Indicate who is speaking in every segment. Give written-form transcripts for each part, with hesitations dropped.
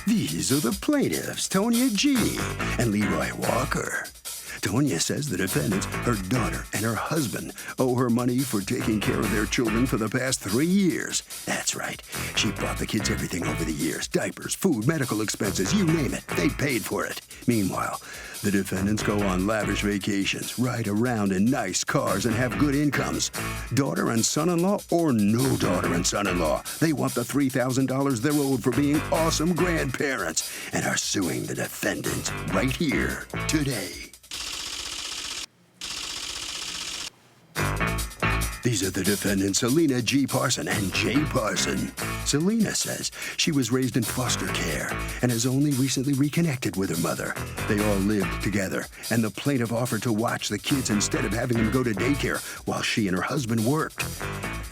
Speaker 1: These are the plaintiffs, Tonya G. and Leroy Walker. Tonya says the defendants, her daughter and her husband, owe her money for taking care of their children for the past 3 years. That's right. She bought the kids everything over the years. Diapers, food, medical expenses, you name it. They paid for it. Meanwhile, the defendants go on lavish vacations, ride around in nice cars, and have good incomes. Daughter and son-in-law or no daughter and son-in-law, they want the $3,000 they're owed for being awesome grandparents and are suing the defendants right here, today. These are the defendants, Selena G. Parson and J. Parson. Selena says she was raised in foster care and has only recently reconnected with her mother. They all lived together, and the plaintiff offered to watch the kids instead of having them go to daycare while she and her husband worked.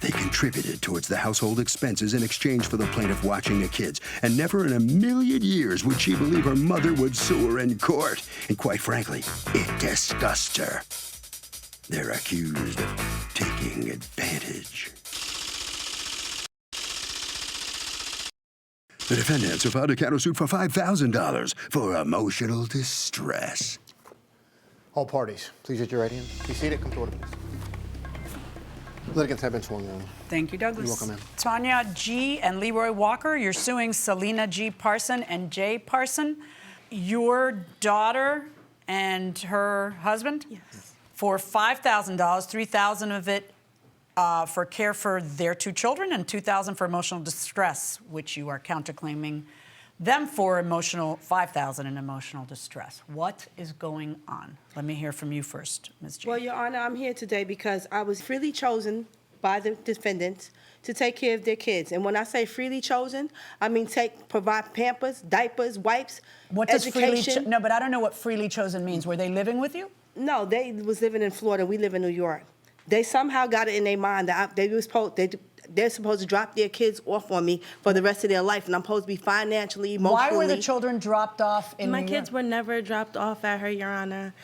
Speaker 1: They contributed towards the household expenses in exchange for the plaintiff watching the kids, and never in a million years would she believe her mother would sue her in court. And quite frankly, it disgusts her. They're accused of taking advantage. The defendants have filed a countersuit for $5,000 for emotional distress.
Speaker 2: All parties, please raise your right hand. Be seated. Come forward, please. Litigants have been sworn in.
Speaker 3: Thank you, Douglas.
Speaker 2: You're welcome, ma'am.
Speaker 3: Tonya G. and Leroy Walker, you're suing Selena G. Parson and J. Parson, your daughter and her husband?
Speaker 4: Yes.
Speaker 3: For $5,000, $3,000 of it for care for their 2 children and $2,000 for emotional distress, which you are counterclaiming them for $5,000 in emotional distress. What is going on? Let me hear from you first, Ms. G.
Speaker 4: Well, Your Honor, I'm here today because I was freely chosen by the defendants to take care of their kids. And when I say freely chosen, I mean provide Pampers, diapers, wipes,
Speaker 3: What does
Speaker 4: education.
Speaker 3: no, but I don't know what freely chosen means. Were they living with you?
Speaker 4: No, they was living in Florida. We live in New York. They somehow got it in their mind that they're supposed to drop their kids off on me for the rest of their life, and I'm supposed to be financially, emotionally.
Speaker 3: Why were the children dropped off in
Speaker 5: My
Speaker 3: New
Speaker 5: kids
Speaker 3: York?
Speaker 5: were never dropped off at her, Your Honor.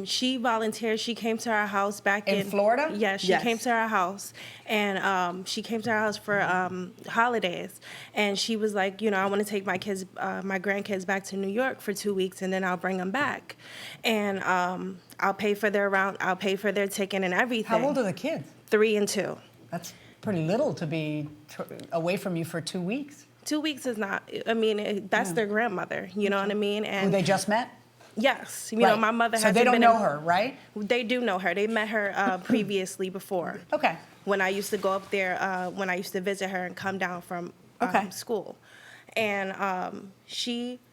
Speaker 5: She volunteered. She came to our house back
Speaker 3: In Florida?
Speaker 5: Yes, she
Speaker 4: Yes.
Speaker 5: came to our house. And she came to our house for holidays. And she was like, you know, I want to take my kids, my grandkids back to New York for 2 weeks, and then I'll bring them back. And I'll pay for I'll pay for their ticket and everything.
Speaker 3: How old are the kids?
Speaker 5: 3 and 2.
Speaker 3: That's pretty little to be away from you for 2 weeks.
Speaker 5: 2 weeks is not, I mean, that's their grandmother, you know what I mean?
Speaker 3: Who
Speaker 5: And
Speaker 3: they just met?
Speaker 5: yes, you
Speaker 3: Right.
Speaker 5: know, my mother
Speaker 3: So
Speaker 5: hasn't
Speaker 3: they don't
Speaker 5: been
Speaker 3: know
Speaker 5: in-
Speaker 3: her, right?
Speaker 5: They do know her. They met her previously before.
Speaker 3: Okay.
Speaker 5: When I used to go up there, when I used to visit her and come down from
Speaker 3: Okay.
Speaker 5: school. And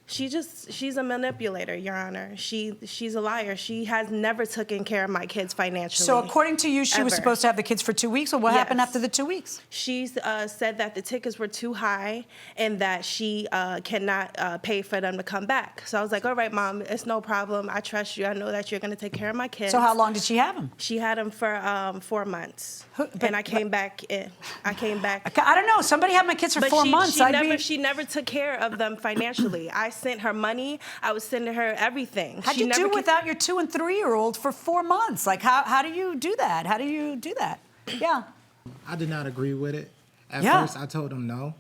Speaker 5: she's a manipulator, Your Honor. She's a liar. She has never taken care of my kids financially.
Speaker 3: So according to you, she was
Speaker 5: Ever.
Speaker 3: supposed to have the kids for 2 weeks, or what happened
Speaker 5: Yes.
Speaker 3: after the 2 weeks?
Speaker 5: She said that the tickets were too high and that she cannot pay for them to come back. So I was like, all right, Mom, it's no problem. I trust you. I know that you're going to take care of my kids.
Speaker 3: So how long did she have them?
Speaker 5: She had them for 4 months.
Speaker 3: But-
Speaker 5: And I came back in. I came back.
Speaker 3: I don't know. Somebody had my kids for 4 months.
Speaker 5: She never took care of them financially. I sent her money. I was sending her everything.
Speaker 3: How'd
Speaker 5: She
Speaker 3: you
Speaker 5: never
Speaker 3: do
Speaker 5: ca-
Speaker 3: without your 2 and 3-year-old for 4 months? Like, how do you do that? How do you do that? Yeah.
Speaker 6: I did not agree with it. At
Speaker 3: Yeah.
Speaker 6: first, I told him no.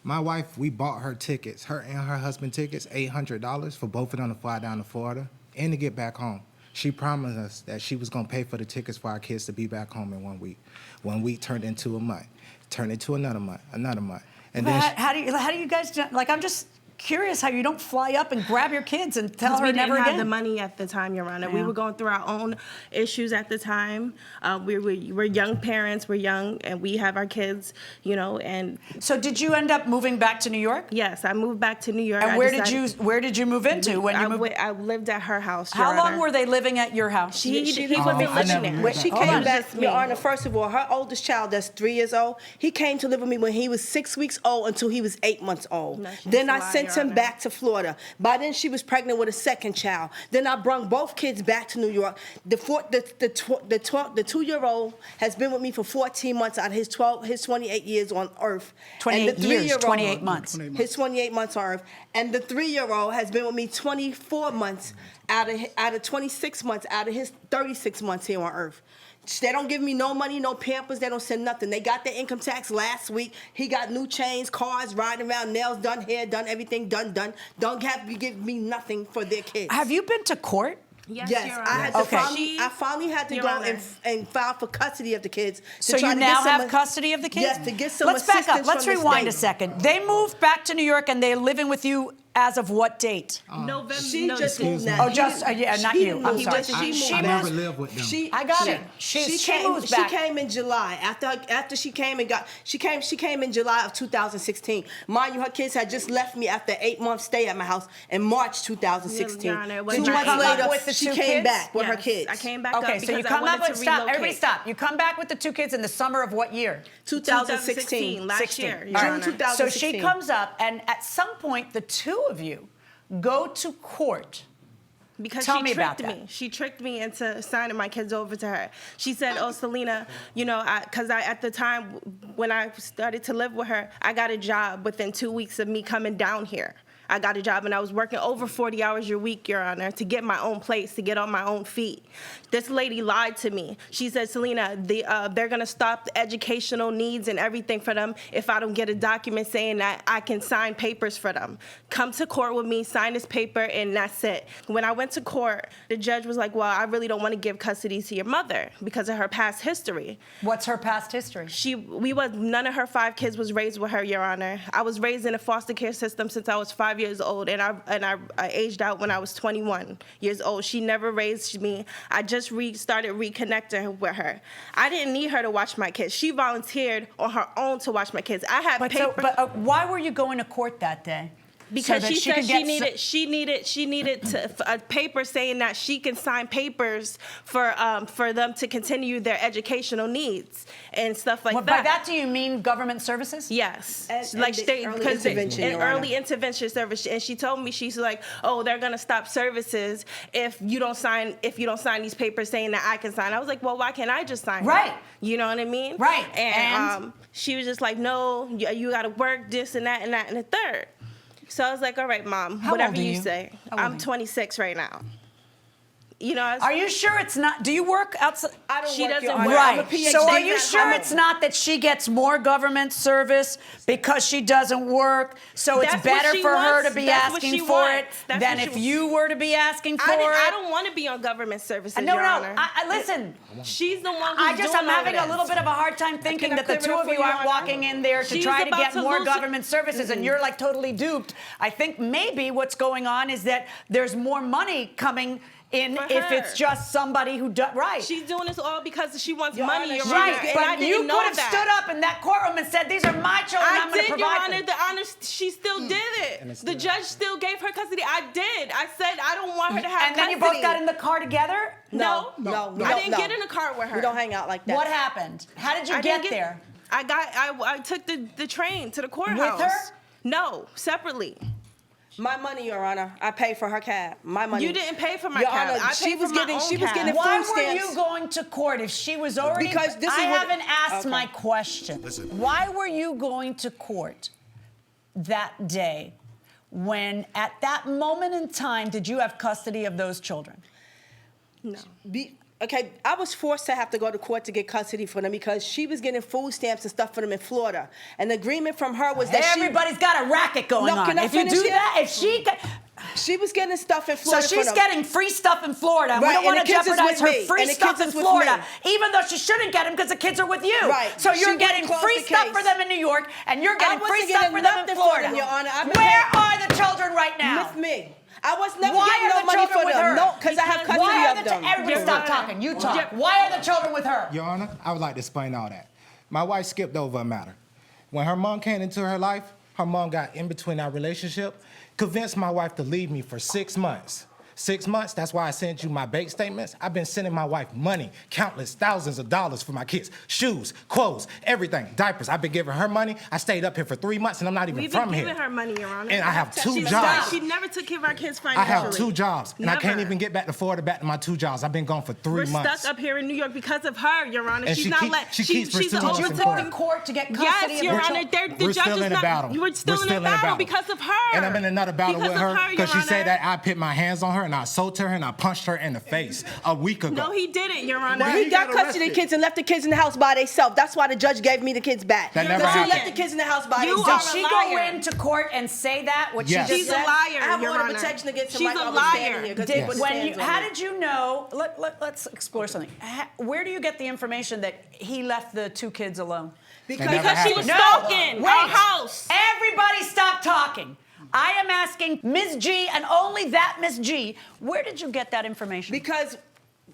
Speaker 6: My wife, we bought her tickets, her and her husband tickets, $800 for both of them to fly down to Florida and to get back home. She promised us that she was going to pay for the tickets for our kids to be back home in 1 week. 1 week turned into a month, turned into another month. And
Speaker 3: But
Speaker 6: then
Speaker 3: how do you guys do, like, I'm just curious how you don't fly up and grab your kids and tell her
Speaker 5: we
Speaker 3: never
Speaker 5: didn't have
Speaker 3: again.
Speaker 5: the money at the time, Your Honor. We
Speaker 3: Yeah.
Speaker 5: were going through our own issues at the time. We're young parents. We're young, and we have our kids, you know. And
Speaker 3: So did you end up moving back to New York?
Speaker 5: yes, I moved back to New York.
Speaker 3: And
Speaker 5: I
Speaker 3: where
Speaker 5: decided-
Speaker 3: did you move into when you moved?
Speaker 5: I lived at her house. Your
Speaker 3: How long
Speaker 5: Honor.
Speaker 3: were they living at your house?
Speaker 5: He was
Speaker 6: I never
Speaker 5: missionary.
Speaker 6: moved
Speaker 4: When she
Speaker 3: Hold
Speaker 4: came
Speaker 3: on.
Speaker 4: back,
Speaker 5: Just me.
Speaker 4: Your Honor, first of all, her oldest child, that's 3 years old, he came to live with me when he was 6 weeks old until he was 8 months old.
Speaker 5: No, she's
Speaker 4: Then
Speaker 5: a
Speaker 4: I
Speaker 5: liar,
Speaker 4: sent
Speaker 5: Your
Speaker 4: him
Speaker 5: Honor.
Speaker 4: back to Florida. By then, she was pregnant with a second child. Then I brought both kids back to New York. The 2-year-old has been with me for 14 months out of his 28 years on Earth.
Speaker 3: 28
Speaker 4: And the
Speaker 3: years,
Speaker 4: 3-year-old
Speaker 3: 28 months.
Speaker 4: His 28 months on Earth. And the 3-year-old has been with me 24 months out of 26 months out of his 36 months here on Earth. They don't give me no money, no Pampers. They don't send nothing. They got their income tax last week. He got new chains, cars, riding around, nails done, hair done, everything done. Don't have to give me nothing for their kids.
Speaker 3: Have you been to court?
Speaker 5: Yes,
Speaker 4: Yes,
Speaker 5: Your
Speaker 4: I
Speaker 5: Honor.
Speaker 4: had to
Speaker 3: Okay.
Speaker 4: I finally had to
Speaker 5: Your
Speaker 4: go
Speaker 5: Honor.
Speaker 4: and file for custody of the kids.
Speaker 3: So
Speaker 4: try
Speaker 3: you
Speaker 4: to
Speaker 3: now
Speaker 4: get some
Speaker 3: have custody of the kids?
Speaker 4: Yes, to get some
Speaker 3: Let's back up.
Speaker 4: assistance
Speaker 3: Let's
Speaker 4: from the
Speaker 3: rewind a
Speaker 4: state.
Speaker 3: second. They moved back to New York and they're living with you as of what date?
Speaker 5: November.
Speaker 4: She
Speaker 5: no,
Speaker 4: just moved
Speaker 6: excuse me.
Speaker 4: now.
Speaker 3: Oh, just yeah, not
Speaker 4: She
Speaker 3: you.
Speaker 4: didn't
Speaker 3: I'm
Speaker 4: move.
Speaker 3: sorry.
Speaker 4: She moved.
Speaker 6: I
Speaker 3: moves-
Speaker 6: never lived with them.
Speaker 3: I got it. She moves back.
Speaker 4: She came in July after she came and got she came in July of 2016. Mind you, her kids had just left me after 8 months stay at my house in March 2016.
Speaker 5: Your Honor, it was
Speaker 4: 2
Speaker 5: not
Speaker 4: months
Speaker 5: come
Speaker 3: up
Speaker 4: later,
Speaker 3: with the
Speaker 4: she
Speaker 3: two
Speaker 4: came
Speaker 3: kids?
Speaker 4: back with her
Speaker 5: Yes,
Speaker 4: kids.
Speaker 5: I came back
Speaker 3: Okay,
Speaker 5: up
Speaker 3: so
Speaker 5: because
Speaker 3: you
Speaker 5: I
Speaker 3: come up
Speaker 5: wanted
Speaker 3: with
Speaker 5: to
Speaker 3: stop.
Speaker 5: relocate.
Speaker 3: Everybody stop. You come back with the two kids in the summer of what year?
Speaker 4: 2016.
Speaker 5: last year. Your
Speaker 3: All
Speaker 5: Honor.
Speaker 3: right.
Speaker 4: June 2016.
Speaker 3: So she comes up, and at some point, the two of you go to court.
Speaker 5: Because
Speaker 3: Tell
Speaker 5: she
Speaker 3: me about
Speaker 5: tricked
Speaker 3: that.
Speaker 5: me. She tricked me into signing my kids over to her. She said, "Oh, Selena, you know, because at the time when I started to live with her, I got a job within 2 weeks of me coming down here. I got a job and I was working over 40 hours a week, Your Honor, to get my own place, to get on my own feet. This lady lied to me. She said, Selena, they're going to stop the educational needs and everything for them if I don't get a document saying that I can sign papers for them. Come to court with me, sign this paper, and that's it. When I went to court, the judge was like, well, I really don't want to give custody to your mother because of her past history.
Speaker 3: What's her past history?
Speaker 5: None of her 5 kids was raised with her, Your Honor. I was raised in a foster care system since I was 5 years old, and I aged out when I was 21 years old. She never raised me. I just started reconnecting with her. I didn't need her to watch my kids. She volunteered on her own to watch my kids. I had paper.
Speaker 3: But why were you going to court that day?
Speaker 5: Because
Speaker 3: So that
Speaker 5: she said
Speaker 3: could get
Speaker 5: she needed a paper saying that she can sign papers for them to continue their educational needs and stuff like
Speaker 3: Well,
Speaker 5: that.
Speaker 3: by that, do you mean government services?
Speaker 5: Yes,
Speaker 4: And
Speaker 5: like
Speaker 4: the
Speaker 5: they
Speaker 4: early
Speaker 5: because
Speaker 4: intervention,
Speaker 5: an
Speaker 4: Your Honor.
Speaker 5: early intervention service, and she told me she's like, oh, they're gonna stop services if you don't sign these papers saying that I can sign. I was like, well, why can't I just sign?
Speaker 3: Right.
Speaker 5: You know what I mean?
Speaker 3: Right.
Speaker 5: And she was just like, no, you got to work this and that and that and the third. So I was like, all right, Mom,
Speaker 3: How
Speaker 5: whatever
Speaker 3: old are
Speaker 5: you
Speaker 3: you?
Speaker 5: say.
Speaker 3: How old are
Speaker 5: I'm
Speaker 3: you?
Speaker 5: 26 right now. You know,
Speaker 3: Are you sure it's not? Do you work outside?
Speaker 4: I don't
Speaker 5: She
Speaker 4: work,
Speaker 5: doesn't
Speaker 4: Your Honor.
Speaker 5: work.
Speaker 4: I'm a
Speaker 3: Right.
Speaker 4: PhD
Speaker 3: So are you
Speaker 4: at
Speaker 3: sure
Speaker 4: home.
Speaker 3: it's not that she gets more government service because she doesn't work? So it's
Speaker 5: That's what
Speaker 3: better
Speaker 5: she
Speaker 3: for her
Speaker 5: wants.
Speaker 3: to be
Speaker 5: That's what
Speaker 3: asking
Speaker 5: she
Speaker 3: for it
Speaker 5: wants. That's
Speaker 3: than
Speaker 5: what
Speaker 3: if
Speaker 5: she
Speaker 3: you were to be asking for
Speaker 5: I
Speaker 3: it?
Speaker 5: don't want to be on government services,
Speaker 3: No,
Speaker 5: Your
Speaker 3: no.
Speaker 5: Honor.
Speaker 3: Listen.
Speaker 5: She's the one who's
Speaker 3: I'm
Speaker 5: doing
Speaker 3: having
Speaker 5: all
Speaker 3: a little
Speaker 5: this.
Speaker 3: bit of a hard time thinking
Speaker 5: Can I
Speaker 3: that the
Speaker 5: clear it
Speaker 3: two
Speaker 5: up
Speaker 3: of
Speaker 5: for
Speaker 3: you
Speaker 5: you,
Speaker 3: aren't
Speaker 5: Honor?
Speaker 3: walking in there to
Speaker 5: She's
Speaker 3: try to
Speaker 5: about
Speaker 3: get
Speaker 5: to
Speaker 3: more
Speaker 5: lose it.
Speaker 3: government services, and you're like totally duped. I think maybe what's going on is that there's more money coming in
Speaker 5: For
Speaker 3: if
Speaker 5: her.
Speaker 3: it's just somebody who does right.
Speaker 5: She's doing this all because she wants
Speaker 4: Your
Speaker 5: money,
Speaker 4: Honor,
Speaker 5: Your
Speaker 4: she's
Speaker 5: Honor.
Speaker 3: Right,
Speaker 5: And I
Speaker 3: but you
Speaker 5: didn't know
Speaker 3: could have
Speaker 5: that.
Speaker 3: stood up in that courtroom and said, "These are my children. I'm
Speaker 5: I
Speaker 3: going to
Speaker 5: did, Your
Speaker 3: provide
Speaker 5: Honor.
Speaker 3: them."
Speaker 5: The honor, she still did it. The judge still gave her custody. I did. I said I don't want her to have
Speaker 3: And then you
Speaker 5: custody.
Speaker 3: both got in the car together.
Speaker 5: No,
Speaker 4: No, we
Speaker 5: I
Speaker 4: don't-
Speaker 5: didn't
Speaker 4: no.
Speaker 5: get in a car with her.
Speaker 4: We don't hang out like that.
Speaker 3: What happened? How did you
Speaker 5: I
Speaker 3: get
Speaker 5: didn't
Speaker 3: there?
Speaker 5: I took the train to the courthouse.
Speaker 3: her?
Speaker 5: No, separately.
Speaker 4: My money, Your Honor. I paid for her cab. My money.
Speaker 5: You didn't pay for my
Speaker 4: Your
Speaker 5: cab.
Speaker 4: Honor,
Speaker 5: I
Speaker 4: she
Speaker 5: paid
Speaker 4: was
Speaker 5: for my
Speaker 4: getting.
Speaker 5: own
Speaker 4: She was
Speaker 5: cab.
Speaker 4: getting
Speaker 3: Why
Speaker 4: food
Speaker 3: were
Speaker 4: stamps.
Speaker 3: you going to court if she was already?
Speaker 4: Because this
Speaker 3: I
Speaker 4: is what-
Speaker 3: haven't asked
Speaker 4: Okay.
Speaker 3: my question. Why were you going to court that day when, at that moment in time, did you have custody of those children?
Speaker 5: No.
Speaker 4: Okay, I was forced to have to go to court to get custody for them because she was getting food stamps and stuff for them in Florida. And the agreement from her was that
Speaker 3: Everybody's got a racket going
Speaker 4: No,
Speaker 3: on.
Speaker 4: can I
Speaker 3: If you
Speaker 4: finish
Speaker 3: do
Speaker 4: yet?
Speaker 3: that, if she.
Speaker 4: she was getting stuff in
Speaker 3: So
Speaker 4: Florida for
Speaker 3: she's
Speaker 4: them.
Speaker 3: getting free stuff in Florida. And we
Speaker 4: Right,
Speaker 3: don't
Speaker 4: and
Speaker 3: want
Speaker 4: the
Speaker 3: to
Speaker 4: kids is
Speaker 3: jeopardize
Speaker 4: with
Speaker 3: her
Speaker 4: me,
Speaker 3: free
Speaker 4: and the
Speaker 3: stuff
Speaker 4: kids
Speaker 3: in
Speaker 4: is with
Speaker 3: Florida,
Speaker 4: me.
Speaker 3: even though she shouldn't get them because the kids are with you.
Speaker 4: Right.
Speaker 3: So
Speaker 4: She
Speaker 3: you're
Speaker 4: wouldn't
Speaker 3: getting
Speaker 4: close
Speaker 3: free
Speaker 4: the
Speaker 3: stuff
Speaker 4: case.
Speaker 3: for them in New York, and you're getting free
Speaker 4: wasn't
Speaker 3: stuff
Speaker 4: getting
Speaker 3: for them in
Speaker 4: nothing for
Speaker 3: Florida.
Speaker 4: them, Your Honor. I've been
Speaker 3: Where
Speaker 4: paying-
Speaker 3: are the children right now?
Speaker 4: With me. I was never
Speaker 3: Why
Speaker 4: getting
Speaker 3: are
Speaker 4: no
Speaker 3: the
Speaker 4: money
Speaker 3: children
Speaker 4: for
Speaker 3: with
Speaker 4: them.
Speaker 3: her?
Speaker 4: No, because I have custody
Speaker 3: Why are
Speaker 4: of
Speaker 3: the
Speaker 4: them.
Speaker 3: everybody
Speaker 5: Your
Speaker 3: stop
Speaker 5: Honor.
Speaker 3: talking? You talk. Why are the children with her?
Speaker 6: Your Honor, I would like to explain all that. My wife skipped over a matter. When her mom came into her life, her mom got in between our relationship, convinced my wife to leave me for 6 months. 6 months, that's why I sent you my bank statements. I've been sending my wife money, countless thousands of dollars for my kids. Shoes, clothes, everything, diapers. I've been giving her money. I stayed up here for 3 months and I'm not even
Speaker 5: We've
Speaker 6: from
Speaker 5: been
Speaker 6: here.
Speaker 5: giving her money, Your Honor.
Speaker 6: And I have two
Speaker 5: She
Speaker 6: jobs.
Speaker 5: never took care of our kids
Speaker 6: I
Speaker 5: financially.
Speaker 6: have 2 jobs, and I can't
Speaker 5: Never.
Speaker 6: even get back to Florida, back to my 2 jobs. I've been gone for 3
Speaker 5: We're
Speaker 6: months.
Speaker 5: stuck up here in New York because of her, Your Honor.
Speaker 6: And
Speaker 5: She's
Speaker 6: she
Speaker 5: not
Speaker 6: keep-
Speaker 5: let.
Speaker 6: she keeps
Speaker 5: she's the
Speaker 6: pursuing us
Speaker 3: Did
Speaker 5: only
Speaker 3: you
Speaker 6: in
Speaker 3: go
Speaker 6: court.
Speaker 3: to court to get custody
Speaker 5: Yes,
Speaker 3: of
Speaker 5: Your
Speaker 3: your
Speaker 5: Honor.
Speaker 3: children?
Speaker 5: The
Speaker 6: We're
Speaker 5: judge
Speaker 6: still
Speaker 5: is
Speaker 6: in a
Speaker 5: not.
Speaker 6: battle.
Speaker 5: You were still
Speaker 6: We're
Speaker 5: in a battle because of her.
Speaker 6: And I'm in another battle
Speaker 5: Because
Speaker 6: with
Speaker 5: of
Speaker 6: her
Speaker 5: her, Your
Speaker 6: because she said
Speaker 5: Honor.
Speaker 6: that I put my hands on her her and I assaulted her and I punched her in the face a week ago.
Speaker 5: No, he didn't, Your Honor.
Speaker 4: He got custody of the kids and left the kids in the house by themselves. That's why the judge gave me the kids back.
Speaker 6: That never
Speaker 4: Because he
Speaker 6: happened.
Speaker 4: left the kids in the house by
Speaker 5: You
Speaker 4: themselves.
Speaker 3: Did she
Speaker 5: are a
Speaker 3: go
Speaker 5: liar.
Speaker 3: into court and say that? What
Speaker 6: Yes.
Speaker 3: she just
Speaker 5: She's a
Speaker 3: said?
Speaker 5: liar,
Speaker 4: I have
Speaker 5: Your
Speaker 4: order
Speaker 5: Honor.
Speaker 4: protection against him.
Speaker 5: She's
Speaker 4: Mike,
Speaker 5: a
Speaker 4: I was standing
Speaker 5: liar.
Speaker 4: here 'cause
Speaker 3: Did,
Speaker 4: he put his
Speaker 3: when
Speaker 4: hands
Speaker 3: you,
Speaker 4: on
Speaker 3: how
Speaker 4: me.
Speaker 3: did you know? Let's explore something. Where do you get the information that he left the 2 kids alone?
Speaker 6: Never
Speaker 5: Because she was
Speaker 6: happened.
Speaker 5: stalking
Speaker 3: Wait.
Speaker 5: our house.
Speaker 3: Everybody stop talking. I am asking Ms. G and only that Ms. G, where did you get that information?
Speaker 4: Because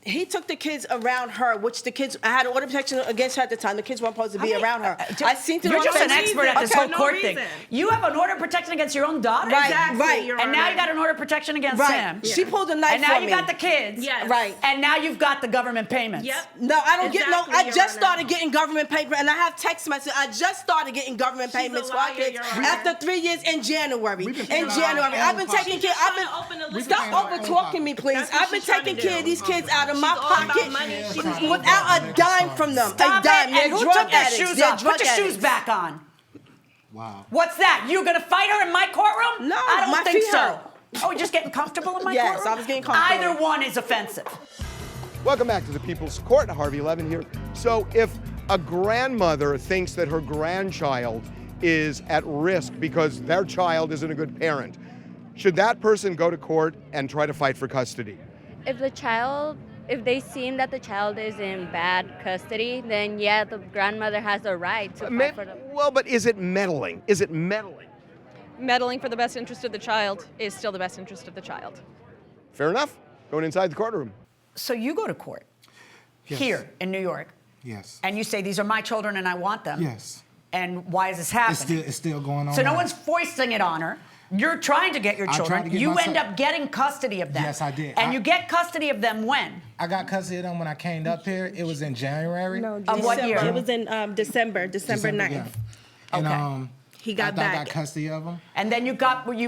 Speaker 4: he took the kids around her, which the kids, I had order protection against her at the time. The kids weren't supposed to be around her. I seen through
Speaker 3: You're
Speaker 4: her
Speaker 3: just an
Speaker 4: face.
Speaker 3: expert at this
Speaker 5: Okay,
Speaker 3: whole
Speaker 5: no
Speaker 3: court thing.
Speaker 5: reason.
Speaker 3: You have an order of protection against your own daughter?
Speaker 4: Right,
Speaker 5: Exactly,
Speaker 4: right.
Speaker 5: Your
Speaker 3: And now
Speaker 5: Honor.
Speaker 3: you got an order of protection against
Speaker 4: Right.
Speaker 3: him.
Speaker 4: She pulled a knife
Speaker 3: And now
Speaker 4: on
Speaker 3: you
Speaker 4: me.
Speaker 3: got the kids.
Speaker 5: Yes.
Speaker 4: Right.
Speaker 3: And now you've got the government payments.
Speaker 5: Yep.
Speaker 4: No, I don't get no.
Speaker 5: Exactly,
Speaker 4: I
Speaker 5: Your
Speaker 4: just
Speaker 5: Honor.
Speaker 4: started getting government payment, and I have text messages. I just started getting government
Speaker 5: She's a
Speaker 4: payments for
Speaker 5: liar,
Speaker 4: our kids
Speaker 5: Your Honor.
Speaker 4: after 3 years in January.
Speaker 6: We've been
Speaker 4: In
Speaker 6: paying our
Speaker 4: January,
Speaker 6: own
Speaker 4: I've been
Speaker 6: pocket.
Speaker 4: taking care.
Speaker 5: She's trying to open a
Speaker 4: Stop
Speaker 6: paying our
Speaker 4: over
Speaker 6: own
Speaker 4: talking me, please.
Speaker 5: That's what
Speaker 4: I've been
Speaker 5: she's trying
Speaker 4: taking
Speaker 5: to
Speaker 4: care
Speaker 5: do.
Speaker 4: of these kids out of
Speaker 5: She's
Speaker 4: my
Speaker 5: all about
Speaker 4: pocket
Speaker 5: money. She's
Speaker 4: without a dime from them.
Speaker 3: Stop
Speaker 4: a dime.
Speaker 3: it.
Speaker 4: They're
Speaker 3: And who
Speaker 4: drug
Speaker 3: took their
Speaker 4: addicts.
Speaker 3: shoes
Speaker 4: They're
Speaker 3: off?
Speaker 4: drug
Speaker 3: Put your shoes
Speaker 4: addicts.
Speaker 3: back on.
Speaker 6: Wow.
Speaker 3: What's that? You gonna fight her in my courtroom?
Speaker 4: No,
Speaker 3: I don't
Speaker 4: my
Speaker 3: think
Speaker 4: feet
Speaker 3: so.
Speaker 4: hurt.
Speaker 3: Oh, you're just getting comfortable in my
Speaker 4: Yes,
Speaker 3: courtroom?
Speaker 4: I was getting comfortable.
Speaker 3: Either one is offensive.
Speaker 2: Welcome back to the People's Court. Harvey Levin here. So if a grandmother thinks that her grandchild is at risk because their child isn't a good parent, should that person go to court and try to fight for custody?
Speaker 7: If they seem that the child is in bad custody, then yeah, the grandmother has a right to fight for them.
Speaker 2: Well, but is it meddling? Is it meddling?
Speaker 8: Meddling for the best interest of the child is still the best interest of the child.
Speaker 2: Fair enough. Going inside the courtroom.
Speaker 3: So you go to court
Speaker 6: Yes.
Speaker 3: here in New York,
Speaker 6: Yes.
Speaker 3: and you say, these are my children and I want them.
Speaker 6: Yes.
Speaker 3: And why is this happening?
Speaker 6: It's still going on.
Speaker 3: So no
Speaker 6: now.
Speaker 3: one's foisting it on her. You're trying to get your
Speaker 6: I tried
Speaker 3: children.
Speaker 6: to get
Speaker 3: You
Speaker 6: my
Speaker 3: end
Speaker 6: son-
Speaker 3: up getting custody of them.
Speaker 6: Yes, I did.
Speaker 3: And you get custody of them when?
Speaker 6: I got custody of them when I came up here. It was in January.
Speaker 5: No,
Speaker 3: Of what
Speaker 5: December.
Speaker 3: year?
Speaker 5: It was in December 9th.
Speaker 6: yeah. And
Speaker 3: Okay.
Speaker 5: He got
Speaker 6: after I
Speaker 5: back.
Speaker 6: got custody of them.
Speaker 3: And then you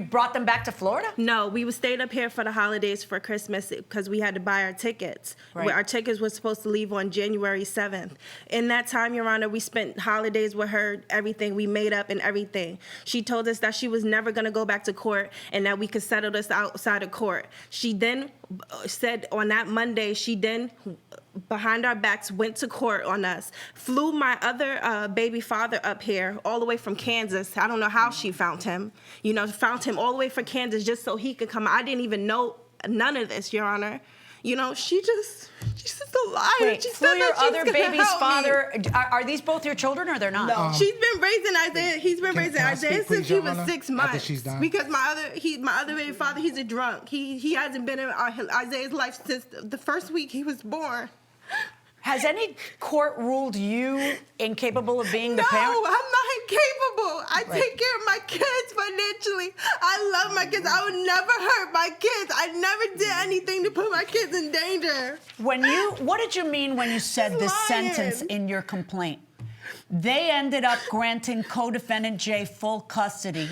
Speaker 3: brought them back to Florida?
Speaker 5: No, we stayed up here for the holidays for Christmas because we had to buy our tickets.
Speaker 3: Right.
Speaker 5: Our tickets were supposed to leave on January 7th. In that time, Your Honor, we spent holidays with her, everything. We made up and everything. She told us that she was never going to go back to court and that we could settle this outside of court. She then said on that Monday, she then, behind our backs, went to court on us, flew my other baby father up here all the way from Kansas. I don't know how she found him. Found him all the way from Kansas just so he could come. I didn't even know none of this, Your Honor. She's just a liar.
Speaker 3: Wait,
Speaker 5: She
Speaker 3: flew
Speaker 5: said
Speaker 3: your
Speaker 5: that she's
Speaker 3: other
Speaker 5: gonna
Speaker 3: baby's
Speaker 5: help me.
Speaker 3: father. Are these both your children or they're not?
Speaker 4: No.
Speaker 5: She's been raising Isaiah. He's been raising
Speaker 6: can I
Speaker 5: Isaiah
Speaker 6: speak,
Speaker 5: since
Speaker 6: please,
Speaker 5: he
Speaker 6: Your
Speaker 5: was
Speaker 6: Honor?
Speaker 5: 6
Speaker 6: After
Speaker 5: months.
Speaker 6: she's done.
Speaker 5: Because my other baby father, he's a drunk. He hasn't been in Isaiah's life since the first week he was born.
Speaker 3: Has any court ruled you incapable of being the parent?
Speaker 5: No, I'm not incapable. I
Speaker 3: Right.
Speaker 5: take care of my kids financially. I love my kids. I would never hurt my kids. I never did anything to put my kids in danger.
Speaker 3: What did you mean when you said
Speaker 5: He's
Speaker 3: this
Speaker 5: lying.
Speaker 3: sentence in your complaint? They ended up granting co-defendant J full custody,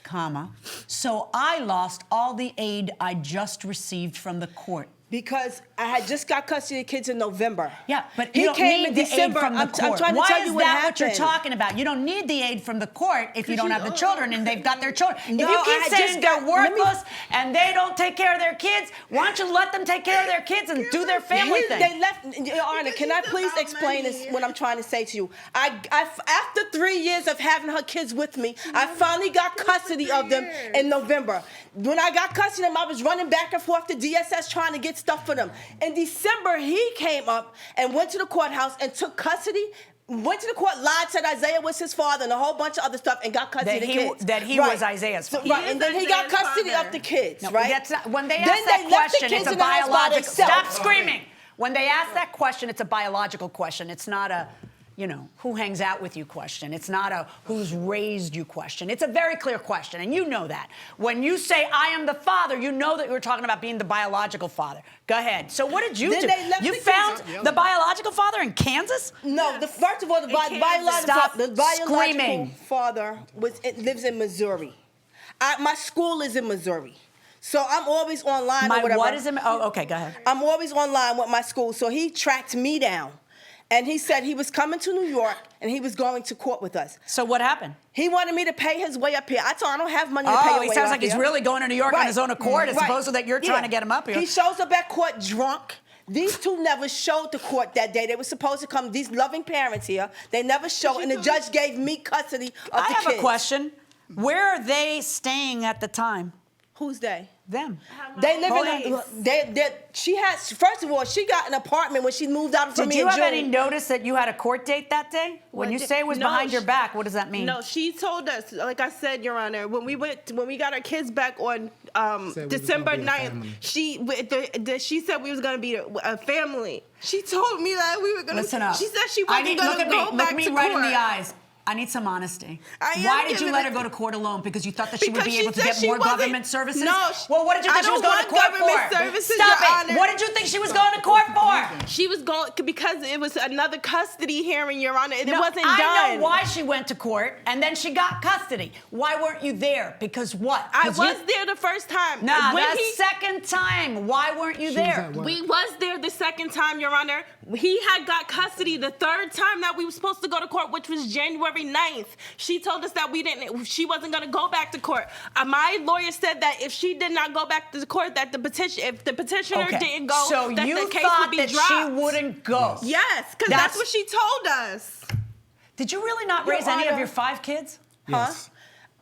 Speaker 3: comma, so I lost all the aid I just received from the court.
Speaker 4: Because I had just got custody of the kids in November.
Speaker 3: Yeah, but
Speaker 4: he
Speaker 3: you don't
Speaker 4: came
Speaker 3: need
Speaker 4: in
Speaker 3: the
Speaker 4: December.
Speaker 3: aid from the
Speaker 4: I'm
Speaker 3: court.
Speaker 4: trying to
Speaker 3: Why
Speaker 4: tell
Speaker 3: is
Speaker 4: you
Speaker 3: that
Speaker 4: what
Speaker 3: what you're
Speaker 4: happened.
Speaker 3: talking about? You don't need the aid from the court if you don't have the children and they've got their children.
Speaker 4: No,
Speaker 3: if you
Speaker 4: I
Speaker 3: keep
Speaker 4: had
Speaker 3: saying
Speaker 4: just
Speaker 3: they're
Speaker 4: got- let me-
Speaker 3: worthless and they don't take care of their kids, why don't you let them take care of their kids and do their family thing?
Speaker 4: They left. Your Honor, can I please explain this? What I'm trying to say to you. After 3 years of having her kids with me, I finally got custody of them in November. When I got custody of them, I was running back and forth to DSS trying to get stuff for them. In December, he came up and went to the courthouse and took custody. Went to the court, lied, said Isaiah was his father and a whole bunch of other stuff, and got custody of the kids.
Speaker 3: That he
Speaker 4: Right.
Speaker 3: was Isaiah's father.
Speaker 4: Right, and then he got
Speaker 5: Isaiah's
Speaker 4: custody
Speaker 5: father.
Speaker 4: of the kids,
Speaker 3: No,
Speaker 4: right?
Speaker 3: that's not, when they
Speaker 4: Then
Speaker 3: ask that
Speaker 4: they left the
Speaker 3: question,
Speaker 4: kids
Speaker 3: it's a
Speaker 4: in the house by
Speaker 3: biological.
Speaker 4: themselves.
Speaker 3: Stop screaming. When they ask that question, it's a biological question. It's not a, who hangs out with you question. It's not a who's raised you question. It's a very clear question, and you know that. When you say I am the father, you know that you're talking about being the biological father. Go ahead. So what did you
Speaker 4: Then
Speaker 3: do?
Speaker 4: they left
Speaker 3: You
Speaker 4: the kids-
Speaker 3: found the biological father in Kansas?
Speaker 4: No, first of all, the biological
Speaker 3: Stop
Speaker 4: biological
Speaker 3: screaming.
Speaker 4: father lives in Missouri. My school is in Missouri. So I'm always online
Speaker 3: My
Speaker 4: or whatever.
Speaker 3: what is it? Oh, okay, go ahead.
Speaker 4: I'm always online with my school. So he tracked me down. And he said he was coming to New York and he was going to court with us.
Speaker 3: So what happened?
Speaker 4: He wanted me to pay his way up here. I told him I don't have money to pay your way
Speaker 3: he sounds
Speaker 4: up
Speaker 3: like he's
Speaker 4: here.
Speaker 3: really going to New York on his own accord, as opposed to that you're trying to get him up here.
Speaker 4: He shows up at court drunk. These two never showed to court that day. They were supposed to come, these loving parents here. They never showed, and the judge gave me custody of the kids.
Speaker 3: I have a question. Where are they staying at the time?
Speaker 4: Who's they?
Speaker 3: Them.
Speaker 4: They live in she has, first of all, she got an apartment when she moved out from me in June.
Speaker 3: Did you have any notice that you had a court date that day? When you say it was behind your back, what does that mean?
Speaker 5: No, she told us, like I said, Your Honor, when we got our kids back on December 9th, she said we was gonna be a family. She told me that we were gonna.
Speaker 3: Listen up.
Speaker 5: She said she wasn't gonna go back to court.
Speaker 3: Look me right in the eyes. I need some honesty. Why did you let her go to court alone? Because you thought that she would be able to get more government services?
Speaker 5: No.
Speaker 3: Well, what did you think she was going to court for?
Speaker 5: Services,
Speaker 3: Stop
Speaker 5: Your
Speaker 3: it.
Speaker 5: Honor.
Speaker 3: What did you think she was going to court for?
Speaker 5: She was going because it was another custody hearing, Your Honor. It wasn't done.
Speaker 3: I know why she went to court, and then she got custody. Why weren't you there? Because what?
Speaker 5: I was there the first time.
Speaker 3: Nah, the second time. Why weren't you there?
Speaker 5: We was there the second time, Your Honor. He had got custody the third time that we were supposed to go to court, which was January 9th. She told us that she wasn't going to go back to court. My lawyer said that if she did not go back to the court, that if the petitioner didn't go,
Speaker 3: so
Speaker 5: that
Speaker 3: you
Speaker 5: the case
Speaker 3: thought
Speaker 5: would be
Speaker 3: that
Speaker 5: dropped.
Speaker 3: she wouldn't go?
Speaker 5: Yes, because that's what she told us.
Speaker 3: Did you really not raise any of your 5 kids?
Speaker 6: Yes.
Speaker 4: Huh?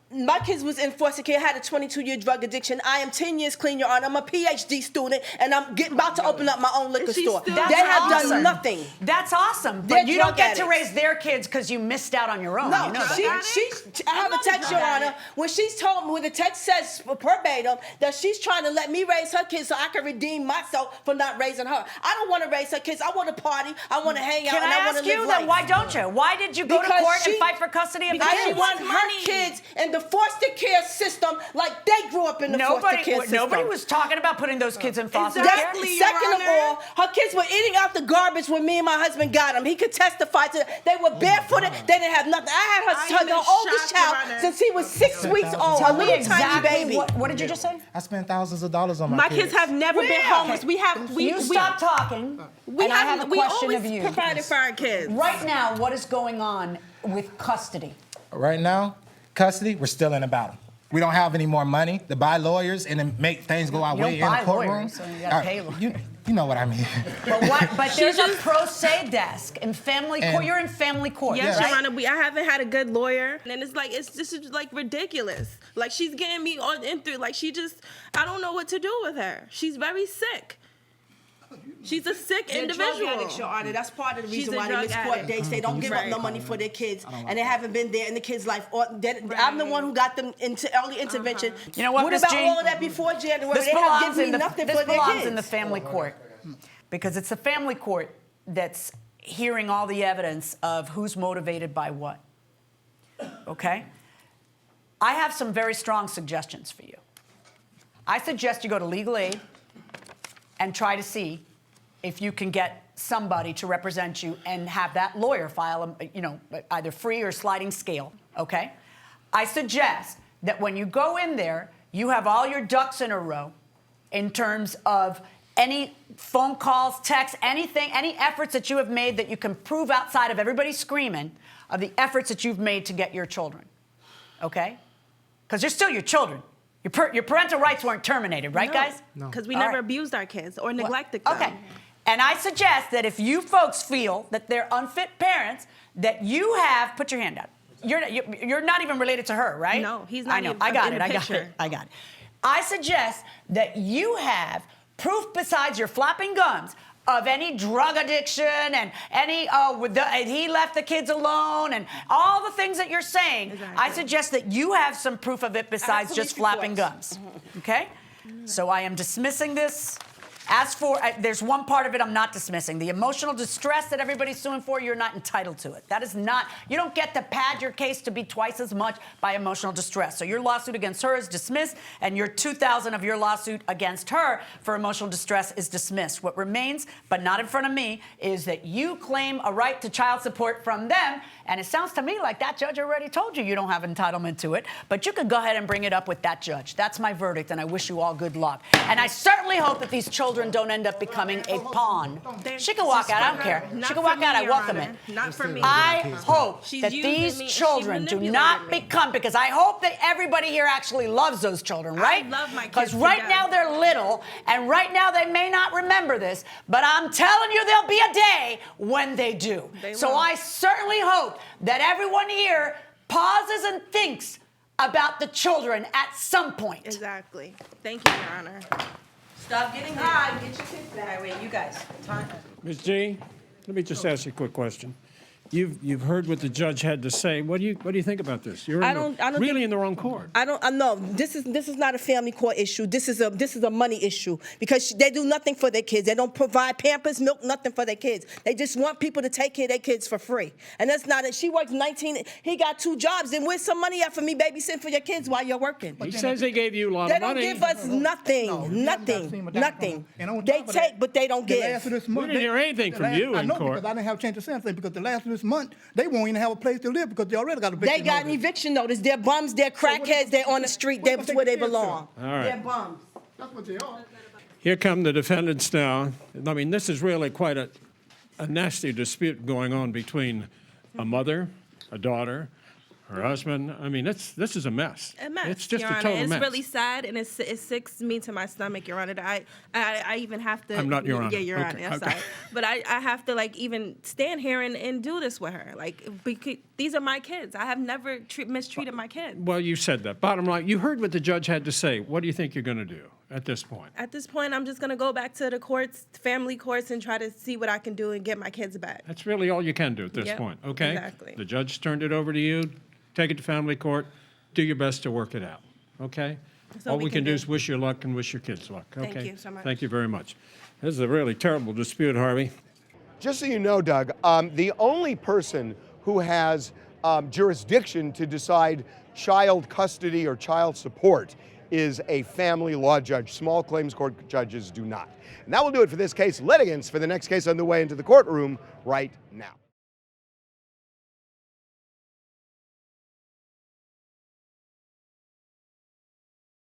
Speaker 4: My kids was in foster care, had a 22-year drug addiction. I am 10 years clean, Your Honor. I'm a PhD student, and I'm about to open up my own liquor store. They have done nothing.
Speaker 3: That's awesome. But you don't get to raise their kids because you missed out on your own.
Speaker 4: No,
Speaker 3: you know
Speaker 4: I have a text, Your Honor, when she's told me, when the text says verbatim, that she's trying to let me raise her kids so I can redeem myself for not raising her. I don't want to raise her kids. I want to party. I want to hang out, and I want to live life.
Speaker 3: Can I ask you, then why don't you? Why did you go to court and fight for custody of the kids?
Speaker 4: Because she wants her kids in the foster care system like they grew up in the foster care system.
Speaker 3: Nobody was talking about putting those kids in foster care.
Speaker 4: Second of all, her kids were eating out the garbage when me and my husband got them. He could testify to that. They were barefooted. They didn't have nothing. I had her oldest child since he was 6 weeks old.
Speaker 3: Tell
Speaker 4: a
Speaker 3: me
Speaker 4: little
Speaker 3: exactly
Speaker 4: tiny baby.
Speaker 3: What did you just say?
Speaker 6: I spent thousands of dollars on
Speaker 5: my kids. Have never been homeless.
Speaker 3: You stop talking. I have a question of you.
Speaker 5: We always provided for our kids.
Speaker 3: Right now, what is going on with custody?
Speaker 6: Right now, custody, we're still in a battle. We don't have any more money to buy lawyers and then make things go our way in the courtroom.
Speaker 3: Lawyers, so you gotta pay lawyers.
Speaker 6: You know what I mean.
Speaker 3: But there's a pro se desk in family court. You're in family court.
Speaker 5: Yes,
Speaker 3: right?
Speaker 5: Your Honor. I haven't had a good lawyer, and this is like ridiculous. Like she's getting me on in through. Like I don't know what to do with her. She's very sick. She's a sick individual.
Speaker 4: Drug addicts, Your Honor. That's part of the reason why they miss court dates. They don't give up no money for their kids, and they haven't been there in the kids' life. I'm the one who got them into early intervention.
Speaker 3: You know what,
Speaker 4: What
Speaker 3: Ms.
Speaker 4: about
Speaker 3: Jean?
Speaker 4: all of that before January?
Speaker 3: This
Speaker 4: They have given me nothing for their
Speaker 3: belongs
Speaker 4: kids.
Speaker 3: in the family court because it's the family court that's hearing all the evidence of who's motivated by what. Okay? I have some very strong suggestions for you. I suggest you go to legal aid and try to see if you can get somebody to represent you and have that lawyer file, either free or sliding scale, okay? I suggest that when you go in there, you have all your ducks in a row in terms of any phone calls, texts, anything, any efforts that you have made that you can prove outside of everybody screaming of the efforts that you've made to get your children, okay? Because they're still your children. Your parental rights weren't terminated, right, guys?
Speaker 5: No. Because we never abused our kids or neglected them.
Speaker 3: Okay. And I suggest that if you folks feel that they're unfit parents, that you have, put your hand out. You're not even related to her, right?
Speaker 5: No, he's not.
Speaker 3: I know.
Speaker 5: Even
Speaker 3: I got
Speaker 5: in
Speaker 3: it.
Speaker 5: the
Speaker 3: I got
Speaker 5: picture.
Speaker 3: it. I got it. I suggest that you have proof besides your flapping gums of any drug addiction and any he left the kids alone and all the things that you're saying. Exactly. I suggest that you have some proof of it besides just flapping gums. Okay? So I am dismissing this. As for, there's one part of it I'm not dismissing. The emotional distress that everybody's suing for, you're not entitled to it. That is not, you don't get to pad your case to be twice as much by emotional distress. So your lawsuit against her is dismissed, and your $2,000 of your lawsuit against her for emotional distress is dismissed. What remains, but not in front of me, is that you claim a right to child support from them, and it sounds to me like that judge already told you you don't have entitlement to it, but you could go ahead and bring it up with that judge. That's my verdict, and I wish you all good luck. And I certainly hope that these children children don't end up becoming a pawn.
Speaker 5: They're-
Speaker 3: She can walk out. I don't care.
Speaker 5: Not
Speaker 3: She can
Speaker 5: for
Speaker 3: walk
Speaker 5: me,
Speaker 3: out. I
Speaker 5: Your
Speaker 3: welcome
Speaker 5: Honor.
Speaker 3: it.
Speaker 5: Not for me.
Speaker 3: I hope
Speaker 5: She's
Speaker 3: that
Speaker 5: using
Speaker 3: these
Speaker 5: me. She
Speaker 3: children do not
Speaker 5: manipulated me.
Speaker 3: become, because I hope that everybody here actually loves those children, right?
Speaker 5: I love my kids
Speaker 3: Because
Speaker 5: to
Speaker 3: right
Speaker 5: death.
Speaker 3: now they're little, and right now they may not remember this, but I'm telling you there'll be a day when they do. So
Speaker 5: will.
Speaker 3: I certainly hope that everyone here pauses and thinks about the children at some point.
Speaker 5: Exactly. Thank you, Your Honor.
Speaker 4: Stop getting high. Get your kids back. Wait, you guys. Time.
Speaker 9: Ms. G, let me just ask you a quick question. You've heard what the judge had to say. What do you think about this? You're
Speaker 4: I don't
Speaker 9: really
Speaker 4: think-
Speaker 9: in the wrong court.
Speaker 4: I know this is not a family court issue. This is a money issue because they do nothing for their kids. They don't provide Pampers, milk, nothing for their kids. They just want people to take care of their kids for free. And that's not it. She works 19. He got 2 jobs. Then where's some money at for me babysitting for your kids while you're working?
Speaker 9: He says they gave you a lot
Speaker 4: They
Speaker 9: of
Speaker 4: don't
Speaker 9: money.
Speaker 4: give us nothing.
Speaker 10: No, you haven't got to see my dad
Speaker 4: Nothing.
Speaker 10: from- and on
Speaker 4: They
Speaker 10: top of
Speaker 4: take,
Speaker 10: that,
Speaker 4: but they don't
Speaker 10: the
Speaker 4: give.
Speaker 10: last of this month,
Speaker 9: didn't hear anything
Speaker 10: the
Speaker 9: from
Speaker 10: last-
Speaker 9: you
Speaker 10: I
Speaker 9: in
Speaker 10: know,
Speaker 9: court.
Speaker 10: because I didn't have a chance to say anything, because the last of this month, they won't even have a place to live because they already got a
Speaker 4: They got an eviction notice. They're bums. They're crackheads. They're on the street. That's where they belong.
Speaker 9: All right.
Speaker 4: They're bums.
Speaker 10: That's what they are.
Speaker 9: Here come the defendants now. I mean, this is really quite a nasty dispute going on between a mother, a daughter, her husband. I mean, this is a mess.
Speaker 5: A mess,
Speaker 9: It's just
Speaker 5: Your
Speaker 9: a
Speaker 5: Honor.
Speaker 9: total
Speaker 5: It's
Speaker 9: mess.
Speaker 5: really sad, and it sicks me to my stomach, Your Honor. That I even have to.
Speaker 9: I'm not Your Honor.
Speaker 5: Yeah, Your
Speaker 9: Okay,
Speaker 5: Honor. I'm
Speaker 9: okay.
Speaker 5: sorry, but I have to like even stand here and do this with her. Like, because these are my kids. I have never mistreated my kids.
Speaker 9: Well, you said that. Bottom line, you heard what the judge had to say. What do you think you're going to do at this point?
Speaker 5: At this point, I'm just gonna go back to the courts, family courts, and try to see what I can do and get my kids back.
Speaker 9: That's really all you can do at this
Speaker 5: Yep,
Speaker 9: point, okay?
Speaker 5: exactly.
Speaker 9: The judge turned it over to you. Take it to family court. Do your best to work it out, okay?
Speaker 5: That's all
Speaker 9: All
Speaker 5: we
Speaker 9: we
Speaker 5: can
Speaker 9: can do
Speaker 5: do.
Speaker 9: is wish you luck and wish your kids luck, okay?
Speaker 5: Thank you so much.
Speaker 9: Thank you very much. This is a really terrible dispute, Harvey.
Speaker 2: Just so you know, Doug, the only person who has jurisdiction to decide child custody or child support is a family law judge. Small claims court judges do not. And that will do it for this case. Litigants for the next case on the way into the courtroom right now.